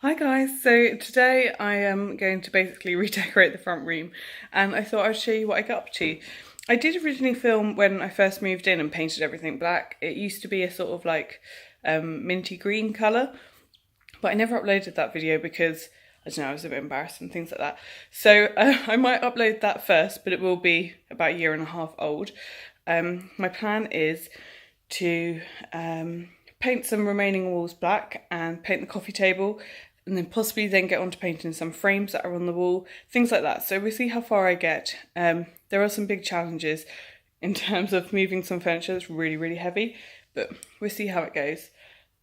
Hi guys, so today I am going to basically redecorate the front room and I thought I'd show you what I got up to. I did originally film when I first moved in and painted everything black. It used to be a sort of like minty green colour, but I never uploaded that video because, I don't know, I was a bit embarrassed and things like that. So I might upload that first, but it will be about a year and a half old. My plan is to paint some remaining walls black and paint the coffee table, and then possibly then get on to painting some frames that are on the wall, things like that. So we'll see how far I get. There are some big challenges in terms of moving some furniture that's really, really heavy, but we'll see how it goes.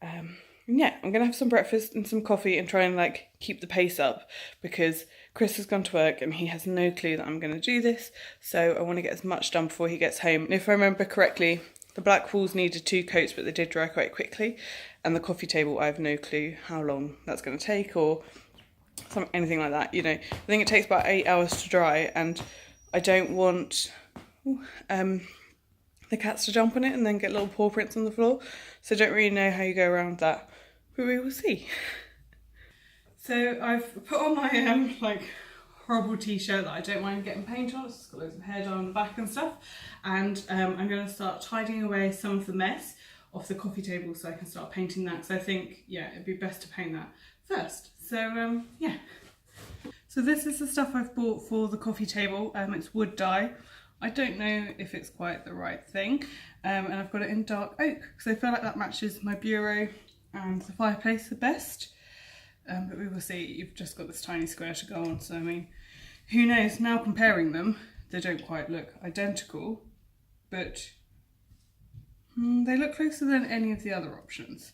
And yeah, I'm gonna have some breakfast and some coffee and try and like keep the pace up because Chris has gone to work and he has no clue that I'm gonna do this. So I want to get as much done before he gets home. And if I remember correctly, the black walls needed 2 coats, but they did dry quite quickly. And the coffee table, I have no clue how long that's going to take or anything like that. You know, I think it takes about 8 hours to dry, and I don't want the cats to jump on it and then get little paw prints on the floor. So I don't really know how you go around that, but we will see. So I've put on my like horrible t-shirt that I don't mind getting paint on. It's got loads of hair down on the back and stuff, and I'm going to start tidying away some of the mess off the coffee table so I can start painting that, because I think, yeah, it'd be best to paint that first. So yeah, so this is the stuff I've bought for the coffee table. It's wood dye. I don't know if it's quite the right thing, and I've got it in dark oak because I feel like that matches my bureau and the fireplace the best. But we will see. You've just got this tiny square to go on, so I mean, who knows? Now comparing them, they don't quite look identical, but they look closer than any of the other options.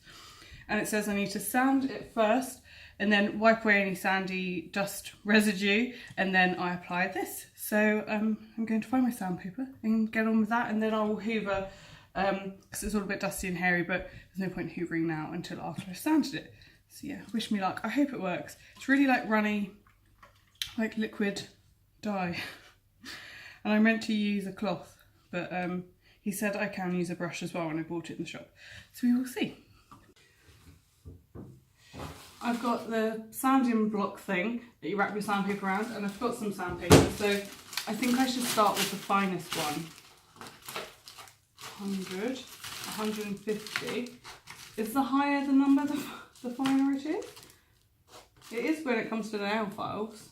And it says I need to sand it first and then wipe away any sandy dust residue, and then I apply this. So I'm going to find my sandpaper and get on with that, and then I will hoover, because it's all a bit dusty and hairy, but there's no point hoovering now until after I've sanded it. So yeah, wish me luck. I hope it works. It's really like runny, like liquid dye. And I meant to use a cloth, but he said I can use a brush as well when I bought it in the shop. So we will see. I've got the sanding block thing that you wrap your sandpaper around, and I've got some sandpaper, so I think I should start with the finest one. 100, 150. Is the higher the number, the finer it is? It is when it comes to nail files.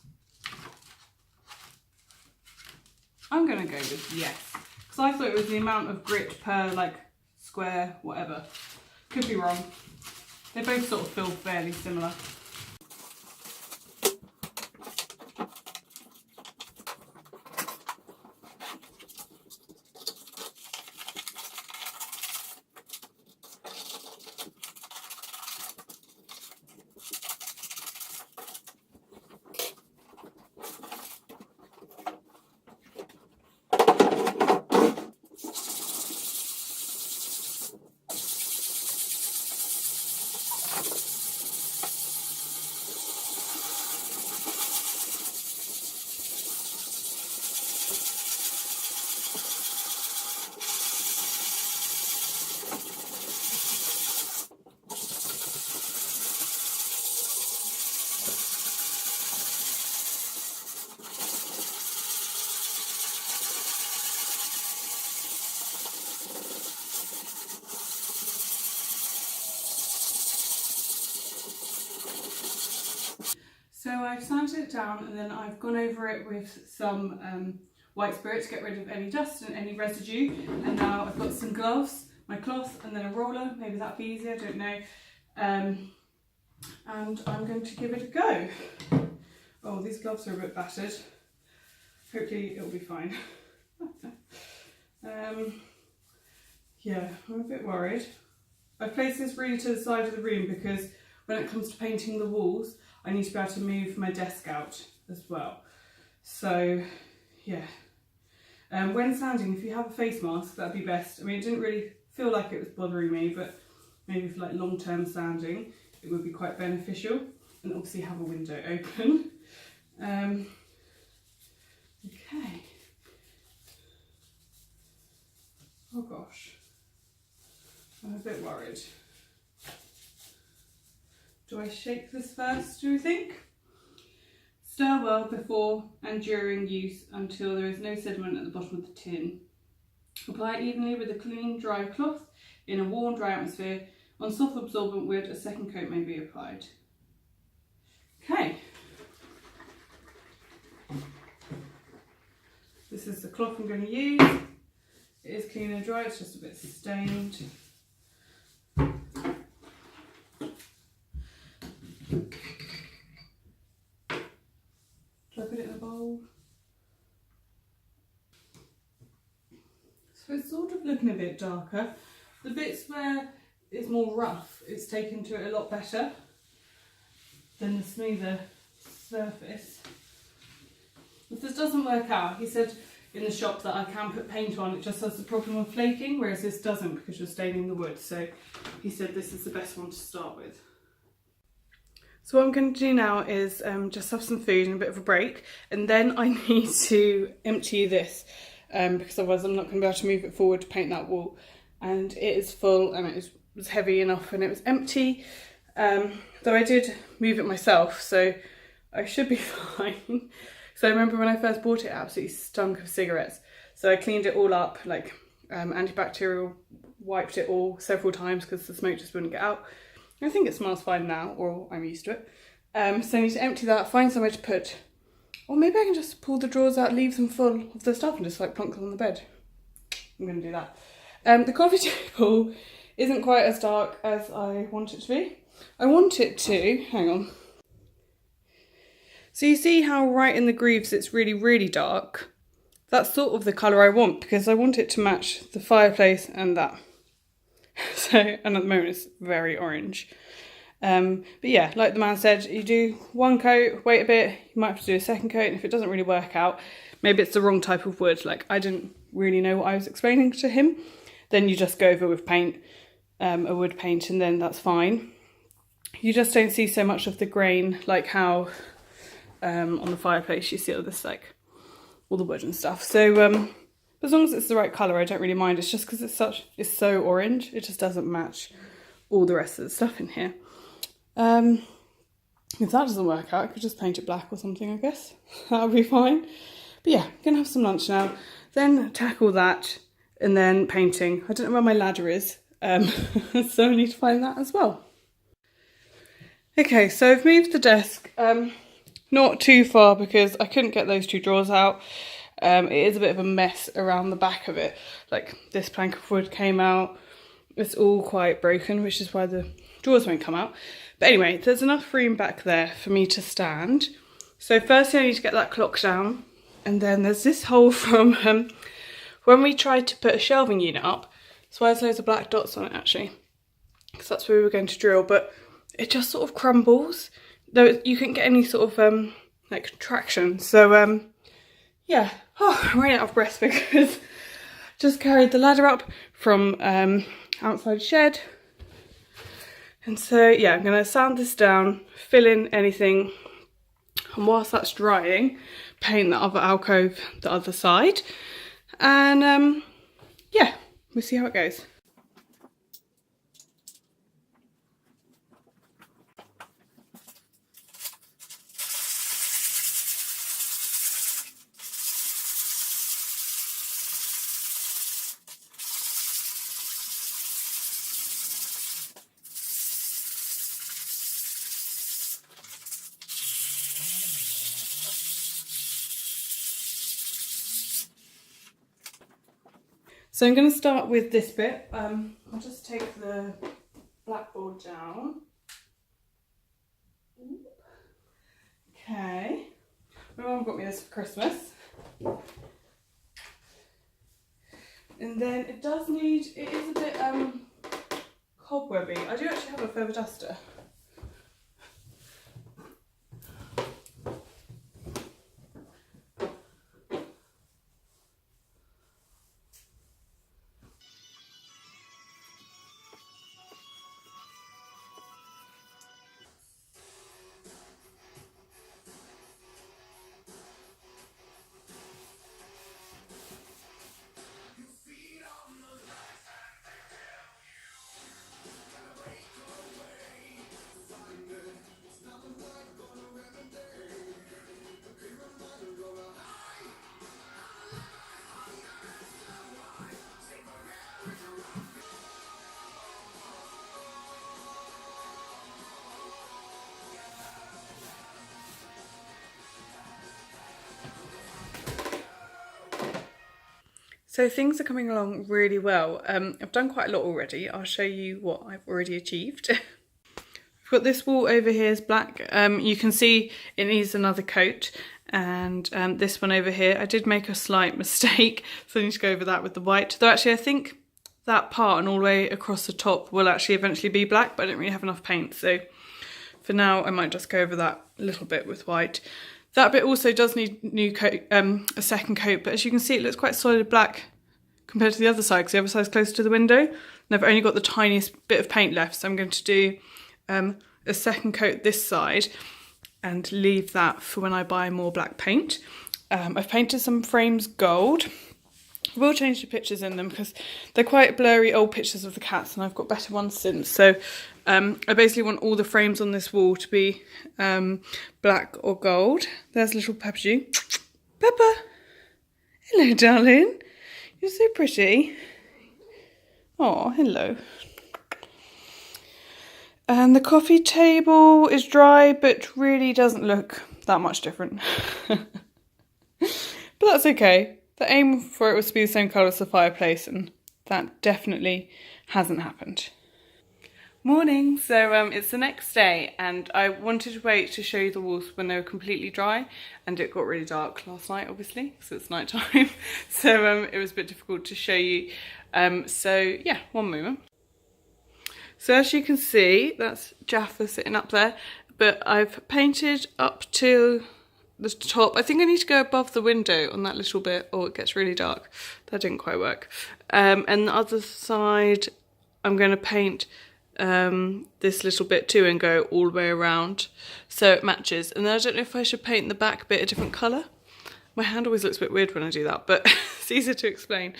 I'm going to go with yes, because I thought it was the amount of grit per like square whatever. Could be wrong. They both sort of feel fairly similar. So I've sanded it down, and then I've gone over it with some white spirit to get rid of any dust and any residue. And now I've got some gloves, my cloth, and then a roller. Maybe that'd be easier, I don't know. And I'm going to give it a go. Oh, these gloves are a bit battered. Hopefully it'll be fine. Yeah, I'm a bit worried. I've placed this really to the side of the room because when it comes to painting the walls, I need to be able to move my desk out as well. So yeah, when sanding, if you have a face mask, that'd be best. I mean, it didn't really feel like it was bothering me, but maybe for like long-term sanding, it would be quite beneficial. And obviously have a window open. Okay. Oh gosh, I'm a bit worried. Do I shake this first, do you think? Stir well before and during use until there is no sediment at the bottom of the tin. Apply evenly with a clean, dry cloth in a warm, dry atmosphere. On soft absorbent wood, a second coat may be applied. Okay. This is the cloth I'm going to use. It is clean and dry, it's just a bit stained. Do I put it in a bowl? So it's sort of looking a bit darker. The bits where it's more rough, it's taken to it a lot better than the smoother surface. If this doesn't work out, he said in the shop that I can put paint on, it just has the problem of flaking, whereas this doesn't because you're staining the wood. So he said this is the best one to start with. So what I'm going to do now is just have some food and a bit of a break, and then I need to empty this because otherwise I'm not going to be able to move it forward to paint that wall. And it is full and it was heavy enough and it was empty, though I did move it myself, so I should be fine. So I remember when I first bought it, it absolutely stunk of cigarettes. So I cleaned it all up, like antibacterial, wiped it all several times because the smoke just wouldn't get out. I think it smells fine now, or I'm used to it. So I need to empty that, find somewhere to put, or maybe I can just pull the drawers out, leave them full of the stuff and just like plonk them on the bed. I'm going to do that. The coffee table isn't quite as dark as I want it to be. I want it to, hang on. So you see how right in the grooves it's really, really dark? That's sort of the colour I want because I want it to match the fireplace and that. So, and at the moment it's very orange. But yeah, like the man said, you do one coat, wait a bit, you might have to do a second coat, and if it doesn't really work out, maybe it's the wrong type of wood, like I didn't really know what I was explaining to him, then you just go over with paint, a wood paint, and then that's fine. You just don't see so much of the grain, like how on the fireplace you see all this, like all the wood and stuff. So as long as it's the right colour, I don't really mind. It's just because it's so orange, it just doesn't match all the rest of the stuff in here. If that doesn't work out, I could just paint it black or something, I guess. That would be fine. But yeah, I'm going to have some lunch now, then tackle that, and then painting. I don't know where my ladder is, so I need to find that as well. Okay, so I've moved the desk, not too far because I couldn't get those two drawers out. It is a bit of a mess around the back of it. Like this plank of wood came out. It's all quite broken, which is why the drawers won't come out. But anyway, there's enough room back there for me to stand. So firstly I need to get that clock down. And then there's this hole from when we tried to put a shelving unit up. That's why there's loads of black dots on it actually. Because that's where we were going to drill. But it just sort of crumbles. Though you couldn't get any sort of like traction. So yeah, I'm running out of breath because I just carried the ladder up from outside shed. And so yeah, I'm gonna sand this down, fill in anything, and whilst that's drying, paint the other alcove the other side. And yeah, we'll see how it goes. So I'm going to start with this bit. I'll just take the blackboard down. Okay. My mum got me this for Christmas. And then it is a bit cobwebby. I do actually have a feather duster. So things are coming along really well. I've done quite a lot already. I'll show you what I've already achieved. I've got this wall over here is black. You can see it needs another coat, and this one over here, I did make a slight mistake, so I need to go over that with the white. Though actually I think that part and all the way across the top will actually eventually be black, but I don't really have enough paint, so for now I might just go over that a little bit with white. That bit also does need new coat, a second coat, but as you can see it looks quite solid black compared to the other side, because the other side's closer to the window. And I've only got the tiniest bit of paint left, so I'm going to do a second coat this side and leave that for when I buy more black paint. I've painted some frames gold. I will change the pictures in them because they're quite blurry old pictures of the cats, and I've got better ones since. So I basically want all the frames on this wall to be black or gold. There's little Pepper. Pepper! Hello, darling. You're so pretty. Oh, hello. And the coffee table is dry, but really doesn't look that much different. But that's okay. The aim for it was to be the same colour as the fireplace, and that definitely hasn't happened. Morning, so it's the next day, and I wanted to wait to show you the walls when they were completely dry, and it got really dark last night, obviously, because it's night time. So it was a bit difficult to show you. So yeah, one moment. So as you can see, that's Jaffa sitting up there, but I've painted up to the top. I think I need to go above the window on that little bit, or it gets really dark. That didn't quite work. And the other side, I'm going to paint this little bit too and go all the way around so it matches. And then I don't know if I should paint the back bit a different colour. My hand always looks a bit weird when I do that, but it's easier to explain.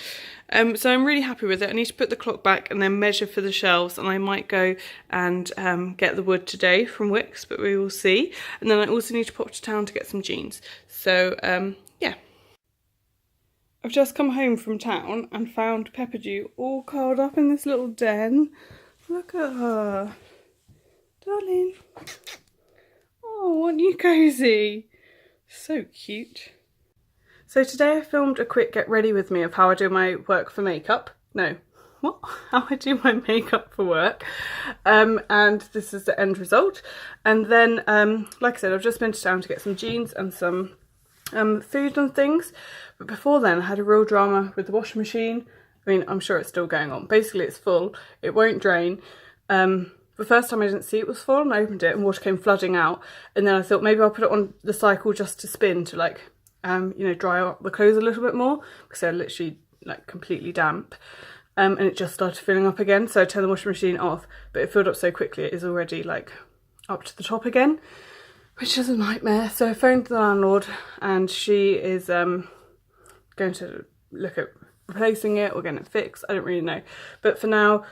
So I'm really happy with it. I need to put the clock back and then measure for the shelves, and I might go and get the wood today from Wickes, but we will see. And then I also need to pop to town to get some jeans. So yeah. I've just come home from town and found Pepperdew all curled up in this little den. Look at her. Darling. Oh, aren't you cosy? So cute. So today I filmed a quick get ready with me of how I do my work for makeup. No, what? How I do my makeup for work. And this is the end result. And then, like I said, I've just been to town to get some jeans and some food and things. But before then I had a real drama with the washing machine. I mean, I'm sure it's still going on. Basically it's full, it won't drain. The first time I didn't see it was full, and I opened it and water came flooding out. And then I thought maybe I'll put it on the cycle just to spin to like, you know, dry up the clothes a little bit more, because they're literally like completely damp. And it just started filling up again, so I turned the washing machine off, but it filled up so quickly it is already like up to the top again, which is a nightmare. So I phoned the landlord, and she is going to look at replacing it or getting it fixed. I don't really know, but for now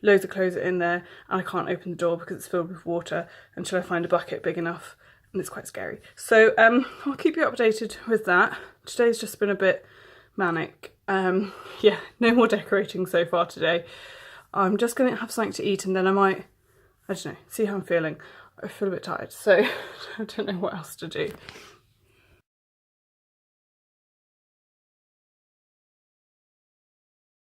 loads of clothes are in there, and I can't open the door because it's filled with water until I find a bucket big enough. And it's quite scary. So I'll keep you updated with that. Today's just been a bit manic. Yeah, no more decorating so far today. I'm just going to have something to eat, and then I might, I don't know, see how I'm feeling. I feel a bit tired, so I don't know what else to do.